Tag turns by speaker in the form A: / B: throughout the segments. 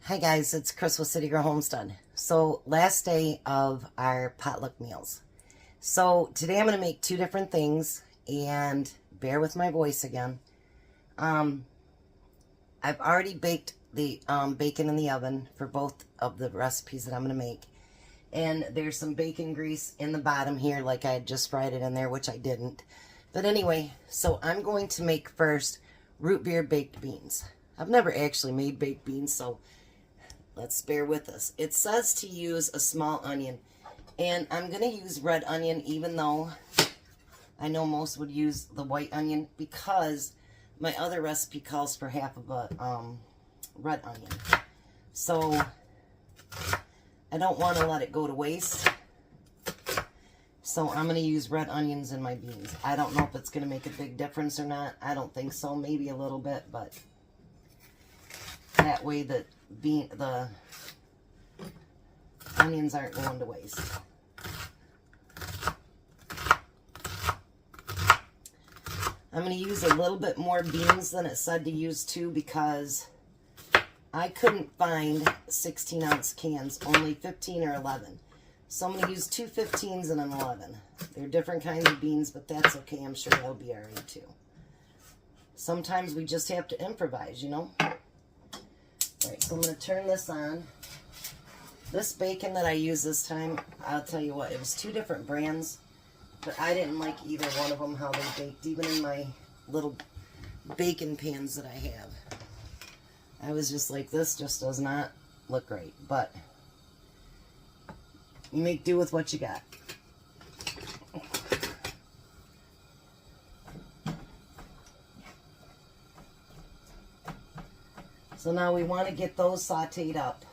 A: Hi guys, it's Chris with City Girl Homestead. So last day of our potluck meals. So today I'm going to make two different things, and bear with my voice again. I've already baked the bacon in the oven for both of the recipes that I'm going to make. And there's some bacon grease in the bottom here, like I had just fried it in there, which I didn't. But anyway, so I'm going to make first root beer baked beans. I've never actually made baked beans, so let's bear with us. It says to use a small onion, and I'm going to use red onion, even though I know most would use the white onion, because my other recipe calls for half of a red onion. So I don't want to let it go to waste. So I'm going to use red onions in my beans. I don't know if it's going to make a big difference or not. I don't think so. Maybe a little bit, but that way the onions aren't going to waste. I'm going to use a little bit more beans than it said to use too, because I couldn't find 16-ounce cans, only 15 or 11. So I'm going to use two 15s and an 11. They're different kinds of beans, but that's okay. I'm sure they'll be alright too. Sometimes we just have to improvise, you know? Alright, so I'm going to turn this on. This bacon that I use this time, I'll tell you what, it was two different brands, but I didn't like either one of them, how they baked, even in my little bacon pans that I have. I was just like, this just does not look right, but you make do with what you got. So now we want to get those sauteed up.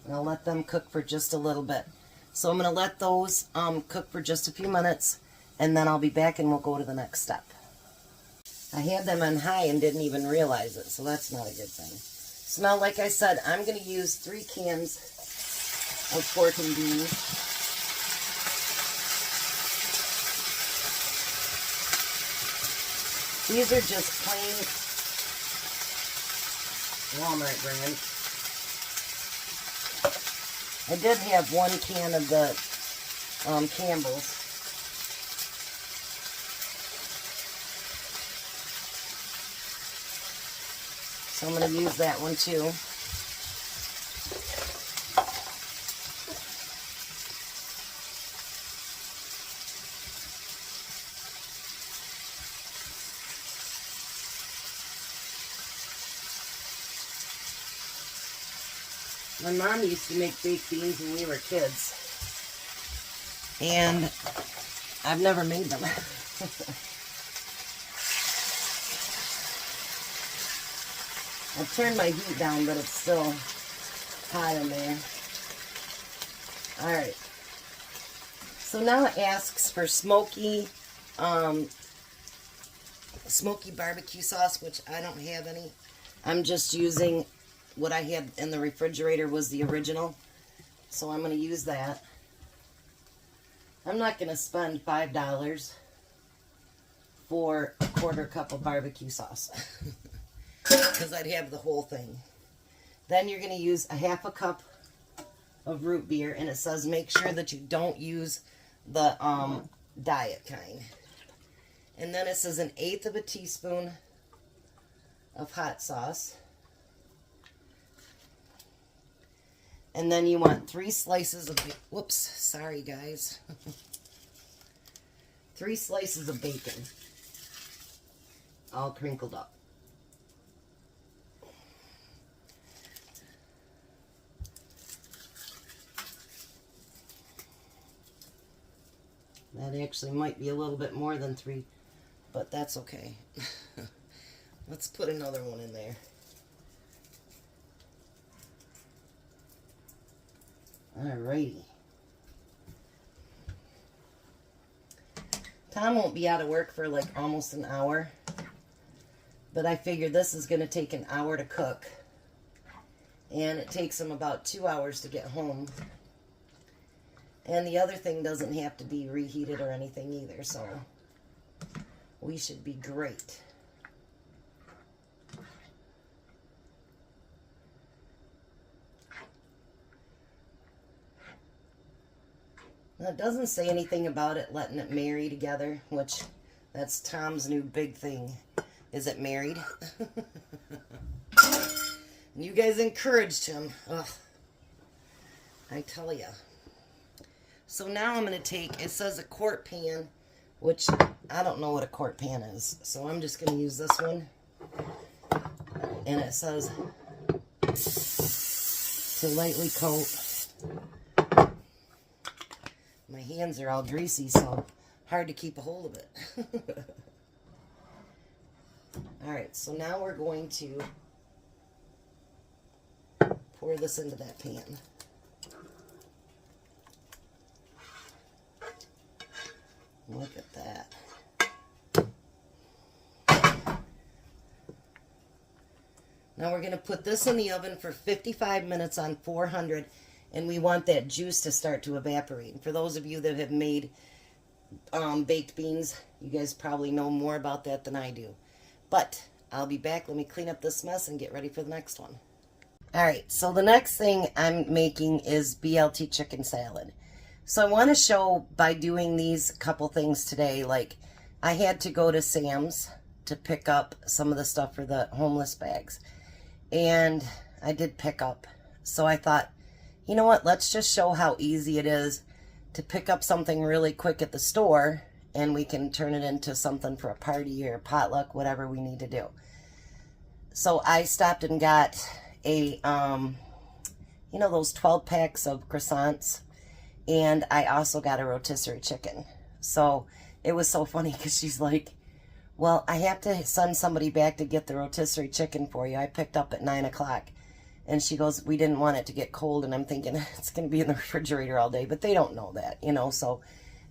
A: And I'll let them cook for just a little bit. So I'm going to let those cook for just a few minutes, and then I'll be back and we'll go to the next step. I had them on high and didn't even realize it, so that's not a good thing. So now, like I said, I'm going to use 3 cans of pork and beans. These are just plain Walmart brand. I did have 1 can of the Campbell's. So I'm going to use that one too. My mom used to make baked beans when we were kids, and I've never made them. I've turned my heat down, but it's still hot in there. Alright. So now it asks for smoky barbecue sauce, which I don't have any. I'm just using what I had in the refrigerator was the original. So I'm going to use that. I'm not going to spend $5 for a 1/4 cup of barbecue sauce. Because I'd have the whole thing. Then you're going to use a 1/2 cup of root beer, and it says make sure that you don't use the diet kind. And then it says 1/8 of a teaspoon of hot sauce. And then you want 3 slices of, whoops, sorry guys. 3 slices of bacon, all crinkled up. That actually might be a little bit more than 3, but that's okay. Let's put another one in there. Alrighty. Tom won't be out of work for like almost an hour, but I figured this is going to take an hour to cook, and it takes him about 2 hours to get home. And the other thing doesn't have to be reheated or anything either, so we should be great. Now, it doesn't say anything about it letting it marry together, which that's Tom's new big thing. Is it married? You guys encouraged him. Ugh. I tell ya. So now I'm going to take, it says a quart pan, which I don't know what a quart pan is. So I'm just going to use this one. And it says to lightly coat. My hands are all greasy, so hard to keep a hold of it. Alright, so now we're going to pour this into that pan. Look at that. Now we're going to put this in the oven for 55 minutes on 400, and we want that juice to start to evaporate. And for those of you that have made baked beans, you guys probably know more about that than I do. But I'll be back. Let me clean up this mess and get ready for the next one. Alright, so the next thing I'm making is BLT chicken salad. So I want to show by doing these couple things today, like I had to go to Sam's to pick up some of the stuff for the homeless bags. And I did pick up. So I thought, you know what, let's just show how easy it is to pick up something really quick at the store, and we can turn it into something for a party or a potluck, whatever we need to do. So I stopped and got a, you know, those 12 packs of croissants. And I also got a rotisserie chicken. So it was so funny because she's like, well, I have to send somebody back to get the rotisserie chicken for you. I picked up at 9 o'clock. And she goes, we didn't want it to get cold. And I'm thinking, it's going to be in the refrigerator all day. But they don't know that, you know, so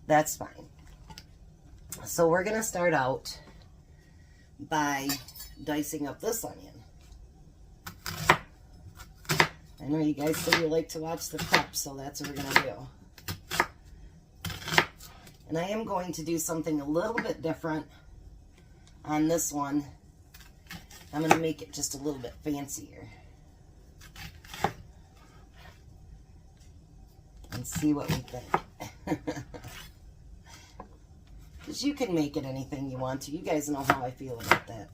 A: that's fine. So we're going to start out by dicing up this onion. I know you guys said you like to watch the prep, so that's what we're going to do. And I am going to do something a little bit different on this one. I'm going to make it just a little bit fancier. And see what we think. Because you can make it anything you want to. You guys know how I feel about that.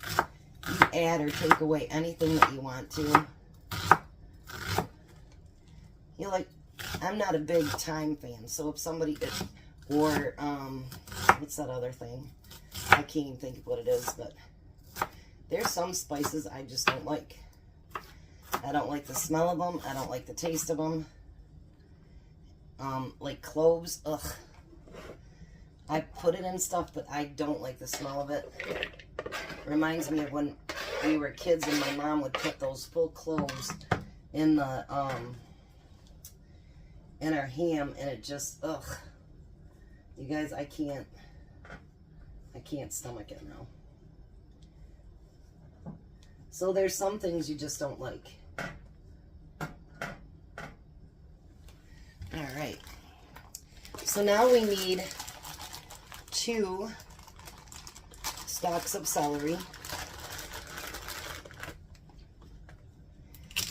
A: You add or take away anything that you want to. You're like, I'm not a big thyme fan, so if somebody, or, what's that other thing? I can't even think of what it is, but there's some spices I just don't like. I don't like the smell of them. I don't like the taste of them. Like cloves, ugh. I put it in stuff, but I don't like the smell of it. Reminds me of when we were kids and my mom would put those full cloves in the, in our ham, and it just, ugh. You guys, I can't stomach it now. So there's some things you just don't like. Alright. So now we need 2 stalks of celery.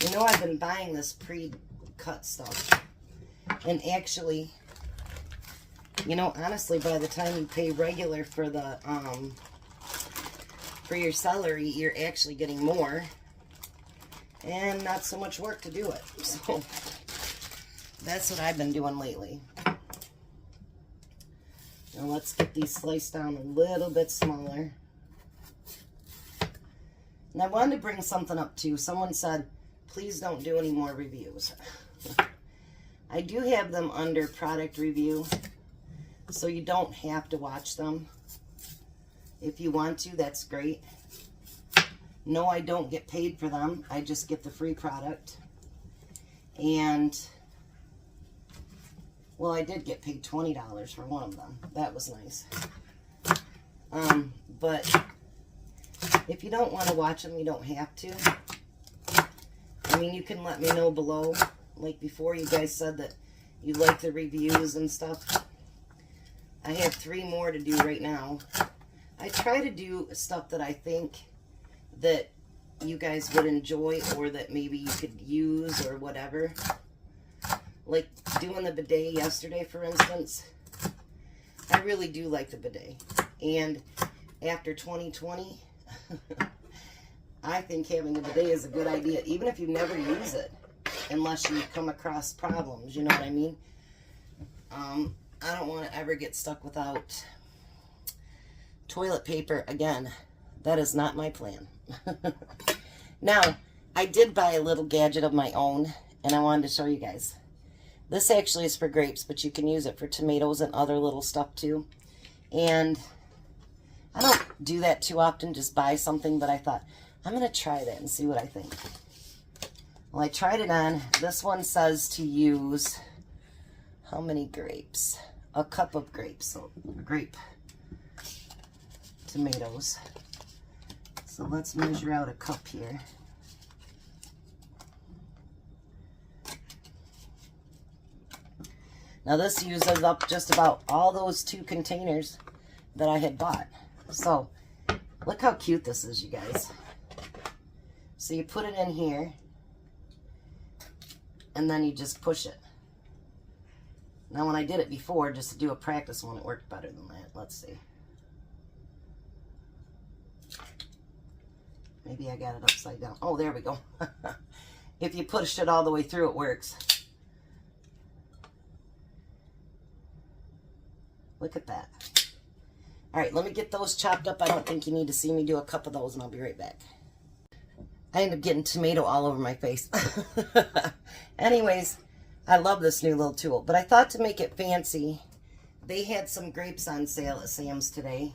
A: You know, I've been buying this pre-cut stuff. And actually, you know, honestly, by the time you pay regular for the, for your celery, you're actually getting more. And not so much work to do it. So, that's what I've been doing lately. Now let's get these sliced down a little bit smaller. And I wanted to bring something up too. Someone said, please don't do any more reviews. I do have them under product review, so you don't have to watch them. If you want to, that's great. No, I don't get paid for them. I just get the free product. And, well, I did get paid $20 for one of them. That was nice. But if you don't want to watch them, you don't have to. I mean, you can let me know below. Like before, you guys said that you like the reviews and stuff. I have 3 more to do right now. I try to do stuff that I think that you guys would enjoy or that maybe you could use or whatever. Like doing the bidet yesterday, for instance. I really do like the bidet. And after 2020, I think having a bidet is a good idea, even if you never use it, unless you come across problems, you know what I mean? I don't want to ever get stuck without toilet paper again. That is not my plan. Now, I did buy a little gadget of my own, and I wanted to show you guys. This actually is for grapes, but you can use it for tomatoes and other little stuff too. And I don't do that too often, just buy something, but I thought, I'm going to try that and see what I think. Well, I tried it on. This one says to use, how many grapes? A cup of grapes, so grape tomatoes. So let's measure out a cup here. Now this uses up just about all those 2 containers that I had bought. So look how cute this is, you guys. So you put it in here and then you just push it. Now when I did it before, just to do a practice one, it worked better than that. Let's see. Maybe I got it upside down. Oh, there we go. If you push it all the way through, it works. Look at that. All right, let me get those chopped up. I don't think you need to see me do a cup of those, and I'll be right back. I ended up getting tomato all over my face. Anyways, I love this new little tool, but I thought to make it fancy, they had some grapes on sale at Sam's today.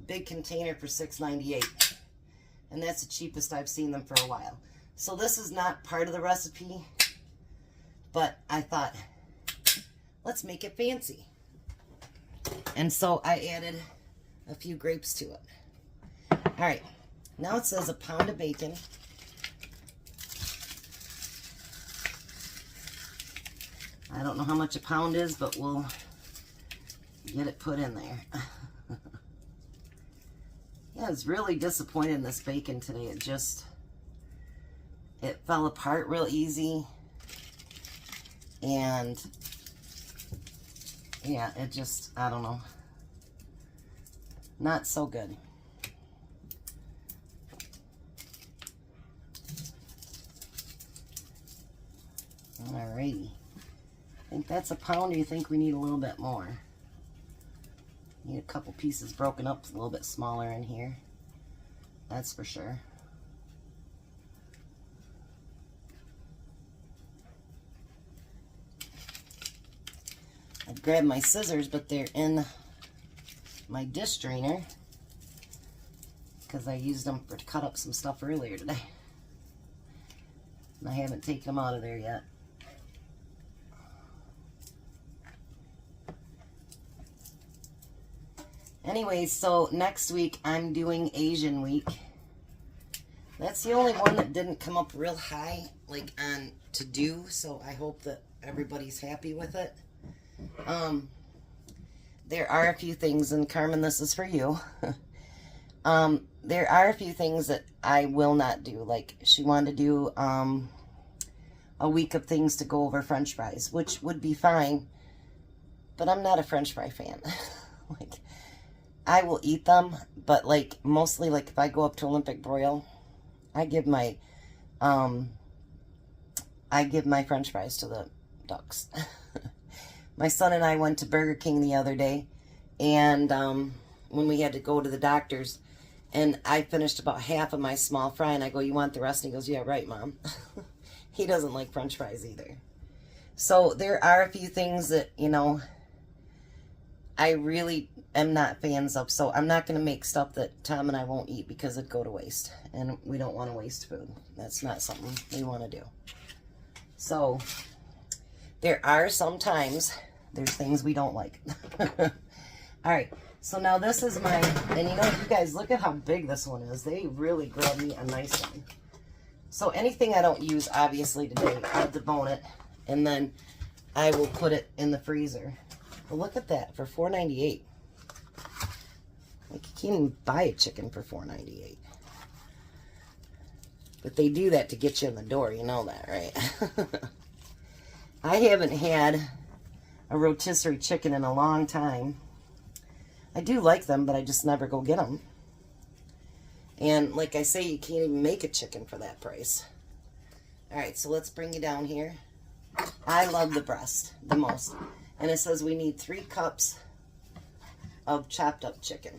A: Big container for $6.98. And that's the cheapest I've seen them for a while. So this is not part of the recipe, but I thought, let's make it fancy. And so I added a few grapes to it. All right, now it says a pound of bacon. I don't know how much a pound is, but we'll get it put in there. Yeah, I was really disappointed in this bacon today. It fell apart real easy. And yeah, it just, I don't know. Not so good. Alrighty. I think that's a pound, or you think we need a little bit more? Need a couple pieces broken up, a little bit smaller in here. That's for sure. I grabbed my scissors, but they're in my dish drainer because I used them to cut up some stuff earlier today. And I haven't taken them out of there yet. Anyways, so next week I'm doing Asian week. That's the only one that didn't come up real high, like on to do, so I hope that everybody's happy with it. There are a few things, and Carmen, this is for you. There are a few things that I will not do. Like, she wanted to do a week of things to go over French fries, which would be fine, but I'm not a French fry fan. Like, I will eat them, but like mostly, like if I go up to Olympic Broil, I give my French fries to the ducks. My son and I went to Burger King the other day, and when we had to go to the doctor's, and I finished about half of my small fry, and I go, "You want the rest?" And he goes, "Yeah, right, Mom." He doesn't like French fries either. So there are a few things that, you know, I really am not fans of. So I'm not going to make stuff that Tom and I won't eat because it'd go to waste. And we don't want to waste food. That's not something we want to do. So there are sometimes there's things we don't like. All right. So now this is my, and you know, you guys, look at how big this one is. They really grabbed me a nice one. So anything I don't use, obviously, today, I'll debone it. And then I will put it in the freezer. But look at that, for $4.98. Like, you can't even buy a chicken for $4.98. But they do that to get you in the door, you know that, right? I haven't had a rotisserie chicken in a long time. I do like them, but I just never go get them. And like I say, you can't even make a chicken for that price. Alright, so let's bring you down here. I love the breast the most. And it says we need 3 cups of chopped up chicken.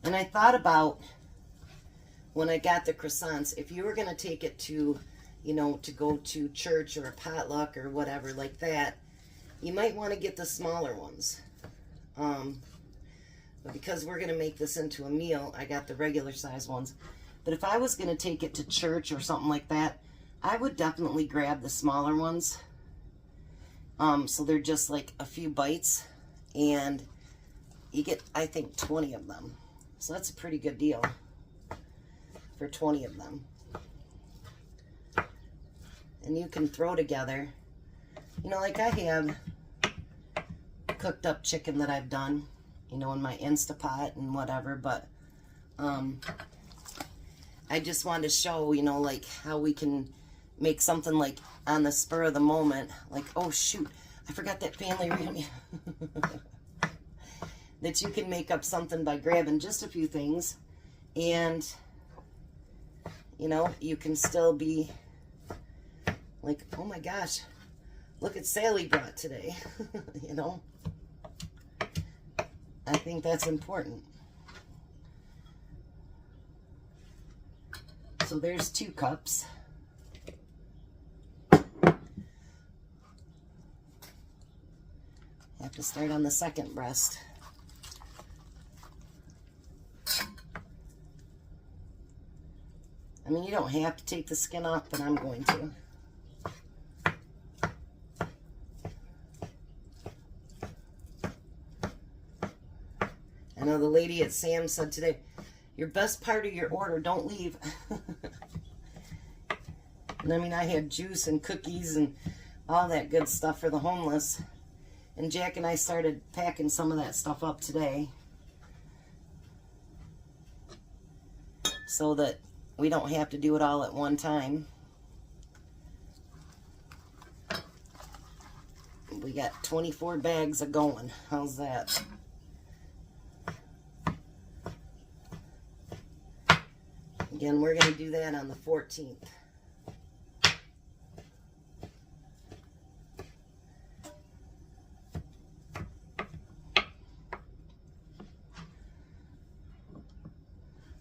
A: And I thought about, when I got the croissants, if you were going to take it to, you know, to go to church or a potluck or whatever like that, you might want to get the smaller ones. But because we're going to make this into a meal, I got the regular size ones. But if I was going to take it to church or something like that, I would definitely grab the smaller ones. So they're just like a few bites, and you get, I think, 20 of them. So that's a pretty good deal for 20 of them. And you can throw together, you know, like I have cooked up chicken that I've done, you know, in my Instapot and whatever, but I just wanted to show, you know, like how we can make something like on the spur of the moment, like, oh shoot, I forgot that family reunion. That you can make up something by grabbing just a few things, and you know, you can still be like, oh my gosh, look at Sally brought today. You know, I think that's important. So there's 2 cups. Have to start on the second breast. I mean, you don't have to take the skin off, but I'm going to. I know the lady at Sam's said today, your best part of your order, don't leave. And I mean, I had juice and cookies and all that good stuff for the homeless. And Jack and I started packing some of that stuff up today, so that we don't have to do it all at one time. We got 24 bags of going. How's that? Again, we're going to do that on the 14th.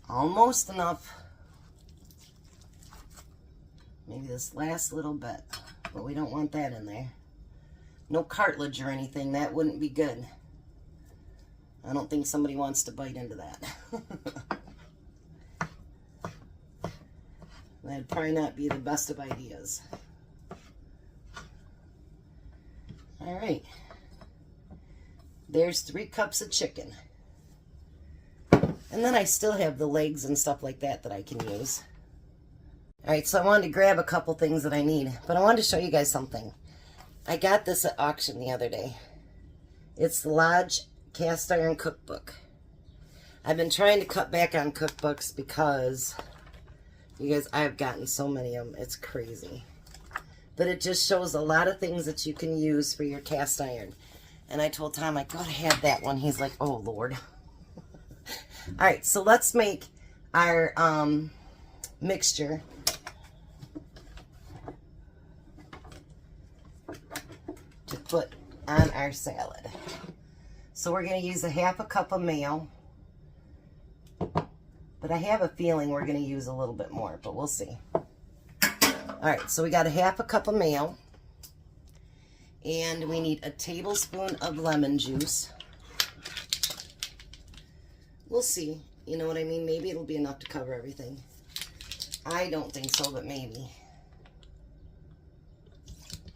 A: Almost enough. Maybe this last little bit, but we don't want that in there. No cartilage or anything, that wouldn't be good. I don't think somebody wants to bite into that. That'd probably not be the best of ideas. All right. There's 3 cups of chicken. And then I still have the legs and stuff like that that I can use. Alright, so I wanted to grab a couple things that I need, but I wanted to show you guys something. I got this at auction the other day. It's the Lodge Cast Iron Cookbook. I've been trying to cut back on cookbooks because, you guys, I've gotten so many of them, it's crazy. But it just shows a lot of things that you can use for your cast iron. And I told Tom I gotta have that one. He's like, oh Lord. Alright, so let's make our mixture. To put on our salad. So we're going to use a 1/2 cup of mayo. But I have a feeling we're going to use a little bit more, but we'll see. Alright, so we got a 1/2 cup of mayo. And we need a tablespoon of lemon juice. We'll see. You know what I mean? Maybe it'll be enough to cover everything. I don't think so, but maybe.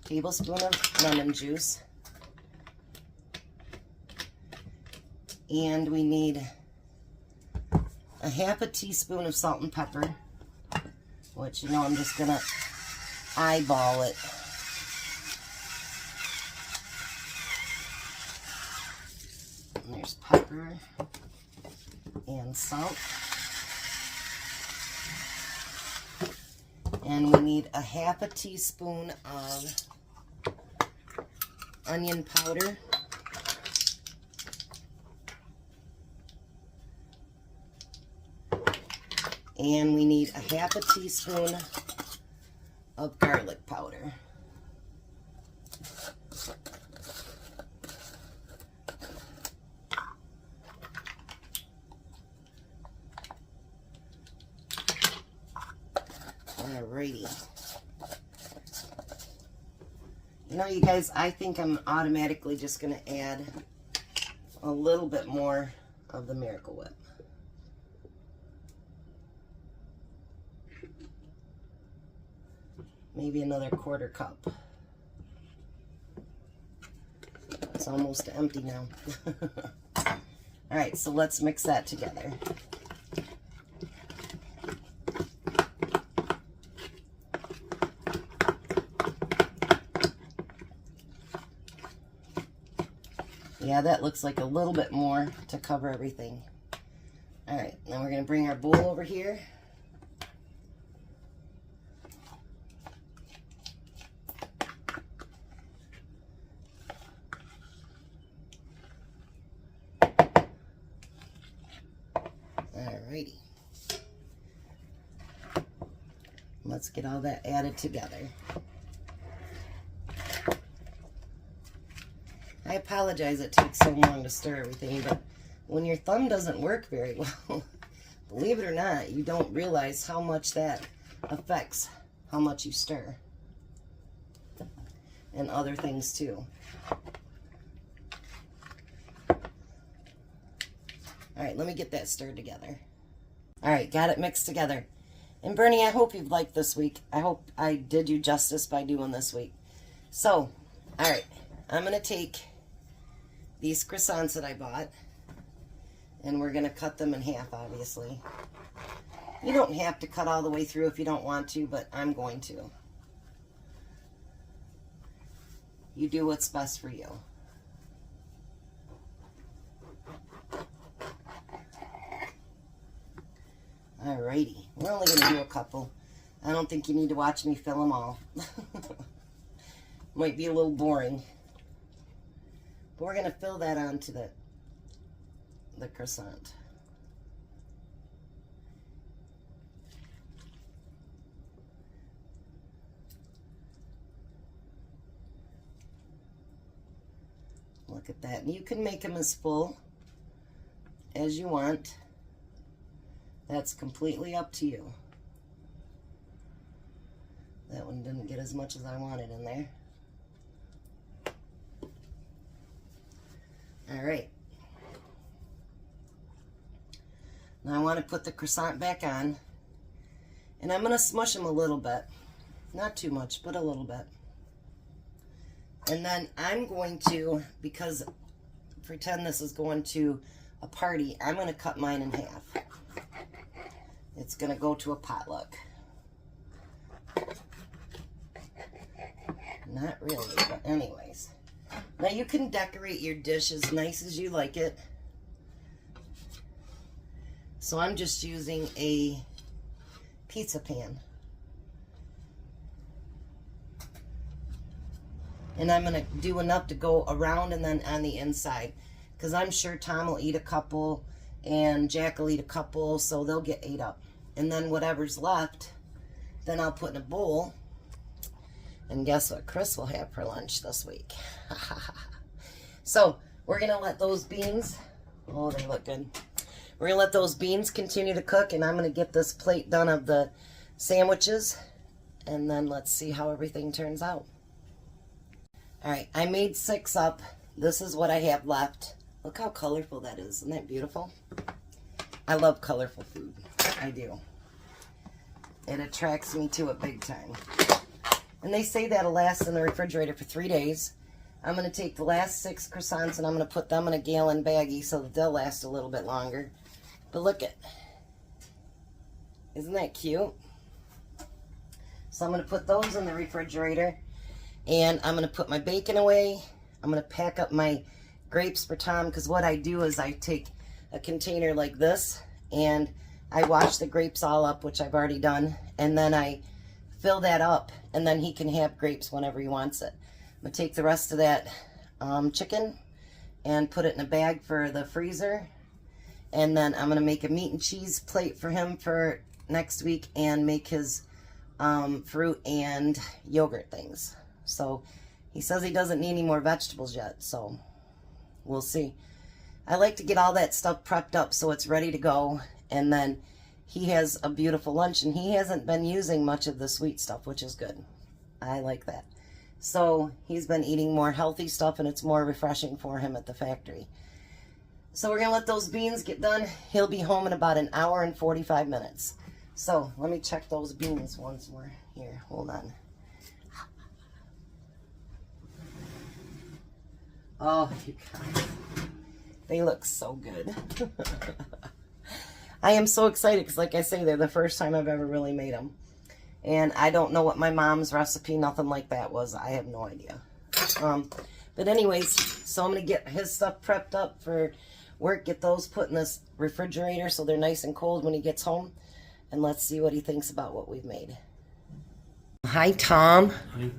A: Tablespoon of lemon juice. And we need a 1/2 teaspoon of salt and pepper, which, you know, I'm just gonna eyeball it. And there's pepper and salt. And we need a half a teaspoon of onion powder. And we need a half a teaspoon of garlic powder. Alrighty. You know, you guys, I think I'm automatically just going to add a little bit more of the Miracle Whip. Maybe another 1/4 cup. It's almost empty now. All right, so let's mix that together. Yeah, that looks like a little bit more to cover everything. All right, now we're going to bring our bowl over here. Alrighty. Let's get all that added together. I apologize it takes so long to stir everything, but when your thumb doesn't work very well, believe it or not, you don't realize how much that affects how much you stir. And other things too. Alright, let me get that stirred together. Alright, got it mixed together. And Bernie, I hope you've liked this week. I hope I did you justice by doing this week. So, alright, I'm going to take these croissants that I bought, and we're going to cut them in half, obviously. You don't have to cut all the way through if you don't want to, but I'm going to. You do what's best for you. Alrighty, we're only going to do a couple. I don't think you need to watch me fill them all. Might be a little boring. But we're going to fill that onto the croissant. Look at that. And you can make them as full as you want. That's completely up to you. That one didn't get as much as I wanted in there. Alright. Now I want to put the croissant back on. And I'm going to smush them a little bit. Not too much, but a little bit. And then I'm going to, because pretend this is going to a party, I'm going to cut mine in half. It's going to go to a potluck. Not really, but anyways. Now you can decorate your dish as nice as you like it. So I'm just using a pizza pan. And I'm going to do enough to go around and then on the inside. Because I'm sure Tom will eat a couple and Jack will eat a couple, so they'll get 8 up. And then whatever's left, then I'll put in a bowl. And guess what Chris will have for lunch this week? So we're going to let those beans, oh, they look good. We're going to let those beans continue to cook, and I'm going to get this plate done of the sandwiches. And then let's see how everything turns out. Alright, I made 6 up. This is what I have left. Look how colorful that is. Isn't that beautiful? I love colorful food. I do. It attracts me to it big time. And they say that'll last in the refrigerator for 3 days. I'm going to take the last 6 croissants and I'm going to put them in a gallon baggie so that they'll last a little bit longer. But look at, isn't that cute? So I'm going to put those in the refrigerator. And I'm going to put my bacon away. I'm going to pack up my grapes for Tom, because what I do is I take a container like this and I wash the grapes all up, which I've already done, and then I fill that up, and then he can have grapes whenever he wants it. I'm going to take the rest of that chicken and put it in a bag for the freezer, and then I'm going to make a meat and cheese plate for him for next week and make his fruit and yogurt things. So he says he doesn't need any more vegetables yet, so we'll see. I like to get all that stuff prepped up so it's ready to go, and then he has a beautiful lunch, and he hasn't been using much of the sweet stuff, which is good. I like that. So he's been eating more healthy stuff, and it's more refreshing for him at the factory. So we're going to let those beans get done. He'll be home in about an hour and 45 minutes. So let me check those beans once more. Here, hold on. Oh, you guys. They look so good. I am so excited because, like I say, they're the first time I've ever really made them. And I don't know what my mom's recipe, nothing like that was. I have no idea. But anyways, so I'm going to get his stuff prepped up for work, get those put in this refrigerator so they're nice and cold when he gets home. And let's see what he thinks about what we've made. Hi, Tom.
B: Hi.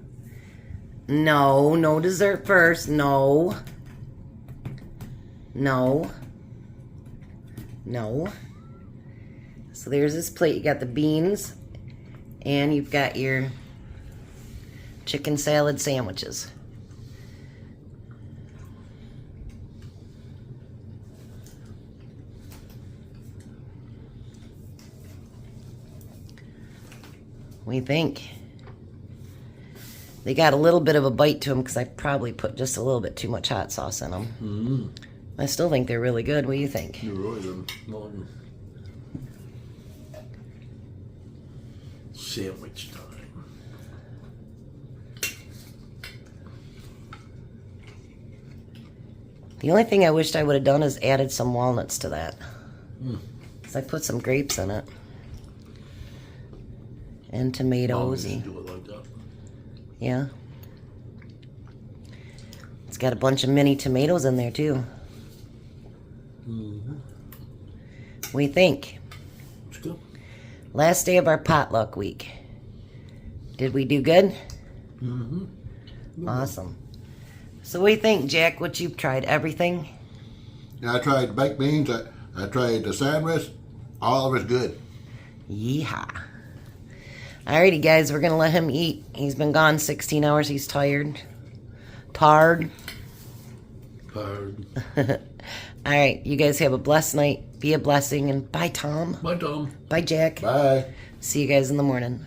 A: No, no dessert first. No. No. No. So there's this plate. You got the beans, and you've got your chicken salad sandwiches. What do you think? They got a little bit of a bite to them because I probably put just a little bit too much hot sauce in them.
B: Mm.
A: I still think they're really good. What do you think?
B: You're really good. Sandwich time.
A: The only thing I wished I would have done is added some walnuts to that. Because I put some grapes in it. And tomatoes.
B: Do it like that.
A: Yeah. It's got a bunch of mini tomatoes in there too.
B: Mm-hmm.
A: What do you think?
B: It's good.
A: Last day of our potluck week. Did we do good?
B: Mm-hmm.
A: Awesome. So what do you think, Jack? What you've tried? Everything?
C: Yeah, I tried baked beans. I tried the sandwich. All of it's good.
A: Yeehaw. Alrighty, guys. We're going to let him eat. He's been gone 16 hours. He's tired. Tired. All right. You guys have a blessed night. Be a blessing. And bye, Tom.
B: Bye, Tom.
A: Bye, Jack.
C: Bye.
A: See you guys in the morning.